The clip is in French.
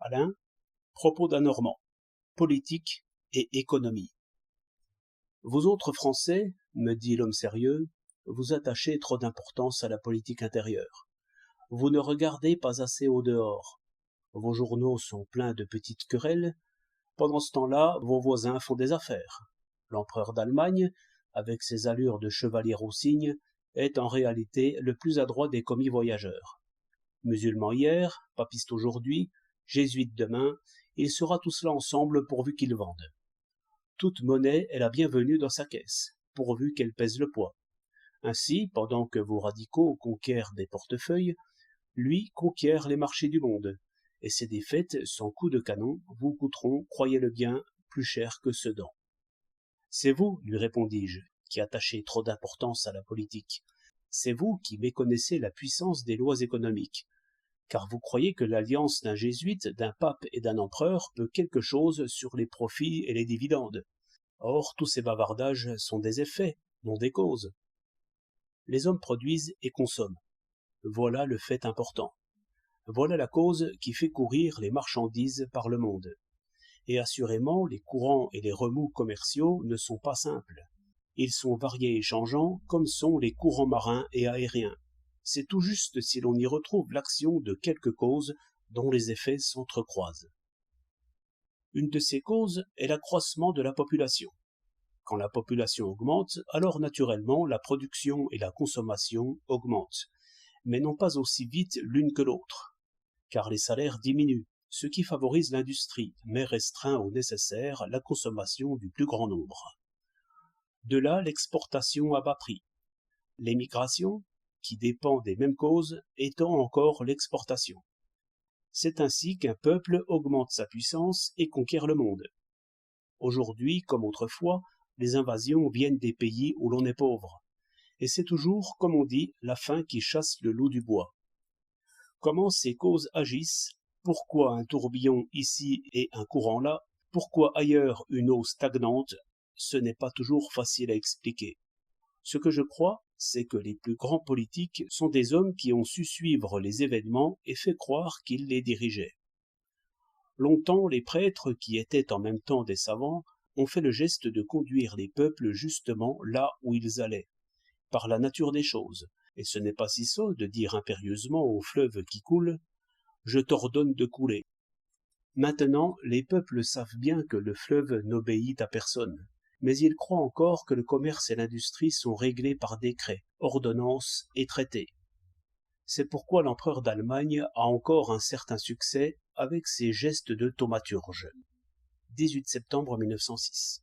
Alain, propos d'un Normand, politique et économie. Vous autres Français, me dit l'homme sérieux, vous attachez trop d'importance à la politique intérieure. Vous ne regardez pas assez au dehors. Vos journaux sont pleins de petites querelles. Pendant ce temps-là, vos voisins font des affaires. L'empereur d'Allemagne, avec ses allures de chevalier Rossigne, est en réalité le plus adroit des commis voyageurs. Musulman hier, papiste aujourd'hui, jésuite demain, il sera tout cela ensemble pourvu qu'il vende. Toute monnaie est la bienvenue dans sa caisse, pourvu qu'elle pèse le poids. Ainsi, pendant que vos radicaux conquièrent des portefeuilles, lui conquiert les marchés du monde, et ses défaites sans coup de canon vous coûteront, croyez-le bien, plus cher que Sedan. C'est vous, lui répondis-je, qui attachez trop d'importance à la politique. C'est vous qui méconnaissez la puissance des lois économiques, car vous croyez que l'alliance d'un jésuite, d'un pape et d'un empereur peut quelque chose sur les profits et les dividendes. Or, tous ces bavardages sont des effets, non des causes. Les hommes produisent et consomment. Voilà le fait important. Voilà la cause qui fait courir les marchandises par le monde. Et assurément, les courants et les remous commerciaux ne sont pas simples. Ils sont variés et changeants, comme sont les courants marins et aériens. C'est tout juste si l'on y retrouve l'action de quelques causes dont les effets s'entrecroisent. Une de ces causes est l'accroissement de la population. Quand la population augmente, alors naturellement la production et la consommation augmentent, mais non pas aussi vite l'une que l'autre, car les salaires diminuent, ce qui favorise l'industrie, mais restreint au nécessaire la consommation du plus grand nombre. De là l'exportation à bas prix. L'émigration, qui dépend des mêmes causes, étant encore l'exportation. C'est ainsi qu'un peuple augmente sa puissance et conquiert le monde. Aujourd'hui, comme autrefois, les invasions viennent des pays où l'on est pauvre. Et c'est toujours, comme on dit, la faim qui chasse le loup du bois. Comment ces causes agissent, pourquoi un tourbillon ici et un courant là, pourquoi ailleurs une eau stagnante, ce n'est pas toujours facile à expliquer. Ce que je crois, c'est que les plus grands politiques sont des hommes qui ont su suivre les événements et fait croire qu'ils les dirigeaient. Longtemps, les prêtres, qui étaient en même temps des savants, ont fait le geste de conduire les peuples justement là où ils allaient, par la nature des choses, et ce n'est pas si sot de dire impérieusement au fleuve qui coule « Je t'ordonne de couler ». Maintenant, les peuples savent bien que le fleuve n'obéit à personne, mais ils croient encore que le commerce et l'industrie sont réglés par décrets, ordonnances et traités. C'est pourquoi l'empereur d'Allemagne a encore un certain succès avec ses gestes de thaumaturge. 18 septembre 1906.